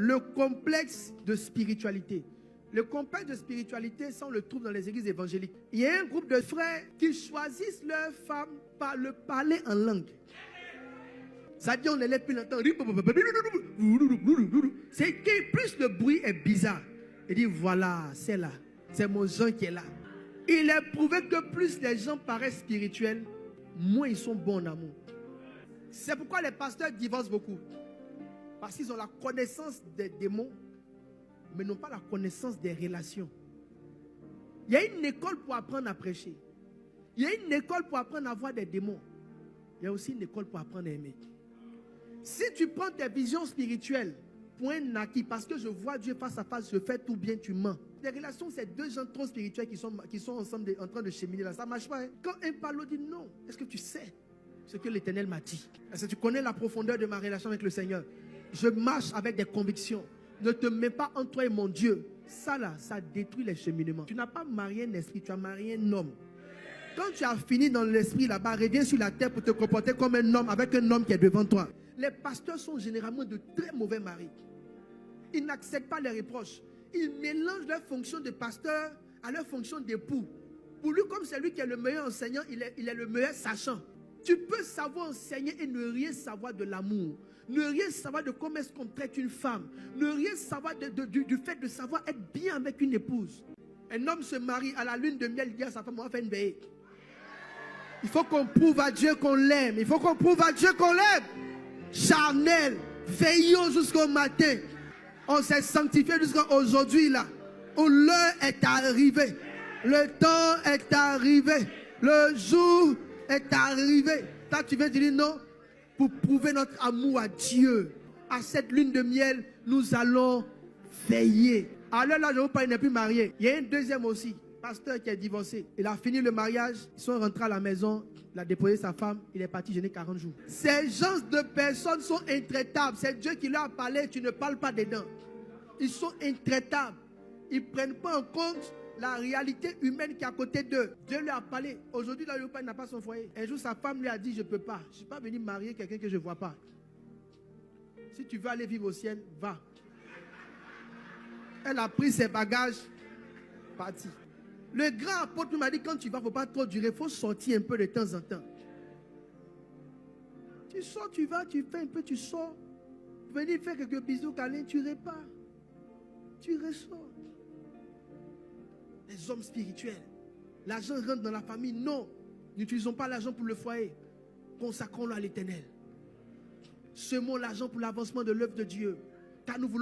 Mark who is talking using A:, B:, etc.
A: Le complexe de spiritualité. Le complexe de spiritualité, ça on le trouve dans les églises évangéliques. Il y a un groupe de frères qui choisissent leurs femmes par le parler en langue. Ça dit on ne les plus longtemps. C'est que plus le bruit est bizarre. Il dit voilà, c'est là. C'est mon Jean qui est là. Il est prouvé que plus les gens paraissent spirituels, moins ils sont bons en amour. C'est pourquoi les pasteurs divorcent beaucoup. Parce qu'ils ont la connaissance des démons, mais n'ont pas la connaissance des relations. Il y a une école pour apprendre à prêcher. Il y a une école pour apprendre à voir des démons. Il y a aussi une école pour apprendre à aimer. Si tu prends tes visions spirituelles pour un acquis, parce que je vois Dieu face à face, je fais tout bien, tu mens. Les relations, c'est deux gens trop spirituels qui sont ensemble en train de cheminer là. Ça ne marche pas. Hein? Quand un parle dit non, est-ce que tu sais ce que l'Éternel m'a dit? Est-ce que tu connais la profondeur de ma relation avec le Seigneur? Je marche avec des convictions. Ne te mets pas entre toi et mon Dieu. Ça là, ça détruit les cheminements. Tu n'as pas marié un esprit, tu as marié un homme. Quand tu as fini dans l'esprit là-bas, reviens sur la terre pour te comporter comme un homme avec un homme qui est devant toi. Les pasteurs sont généralement de très mauvais maris. Ils n'acceptent pas les reproches. Ils mélangent leur fonction de pasteur à leur fonction d'époux. Pour lui, comme c'est lui qui est le meilleur enseignant, il est le meilleur sachant. Tu peux savoir enseigner et ne rien savoir de l'amour. Ne rien savoir de comment est-ce qu'on traite une femme. Ne rien savoir du fait de savoir être bien avec une épouse. Un homme se marie à la lune de miel, il dit à sa femme, on va faire une veillée. Il faut qu'on prouve à Dieu qu'on l'aime. Il faut qu'on prouve à Dieu qu'on l'aime. Charnel, veillons jusqu'au matin. On s'est sanctifié jusqu'à aujourd'hui là. Où l'heure est arrivée. Le temps est arrivé. Le jour est arrivé. Toi tu veux dire non? Pour prouver notre amour à Dieu. À cette lune de miel, nous allons veiller. Alors là, je vous parle, il n'est plus marié. Il y a un deuxième aussi, pasteur qui est divorcé. Il a fini le mariage, ils sont rentrés à la maison, il a déposé sa femme, il est parti jeûner 40 jours. Ces genres de personnes sont intraitables. C'est Dieu qui leur a parlé, tu ne parles pas dedans. Ils sont intraitables. Ils ne prennent pas en compte la réalité humaine qui est à côté d'eux. Dieu lui a parlé. Aujourd'hui, là, il n'a pas son foyer. Un jour, sa femme lui a dit, je ne peux pas. Je ne suis pas venu marier quelqu'un que je ne vois pas. Si tu veux aller vivre au ciel, va. Elle a pris ses bagages, parti. Le grand apôtre m'a dit, quand tu vas, il ne faut pas trop durer, il faut sortir un peu de temps en temps. Tu sors, tu vas, tu fais un peu, tu sors. Venir faire quelques bisous câlins, tu repars. Tu ressors. Les hommes spirituels. L'argent rentre dans la famille. Non. N'utilisons pas l'argent pour le foyer. Consacrons-le à l'Éternel. Semons l'argent pour l'avancement de l'œuvre de Dieu. Car nous voulons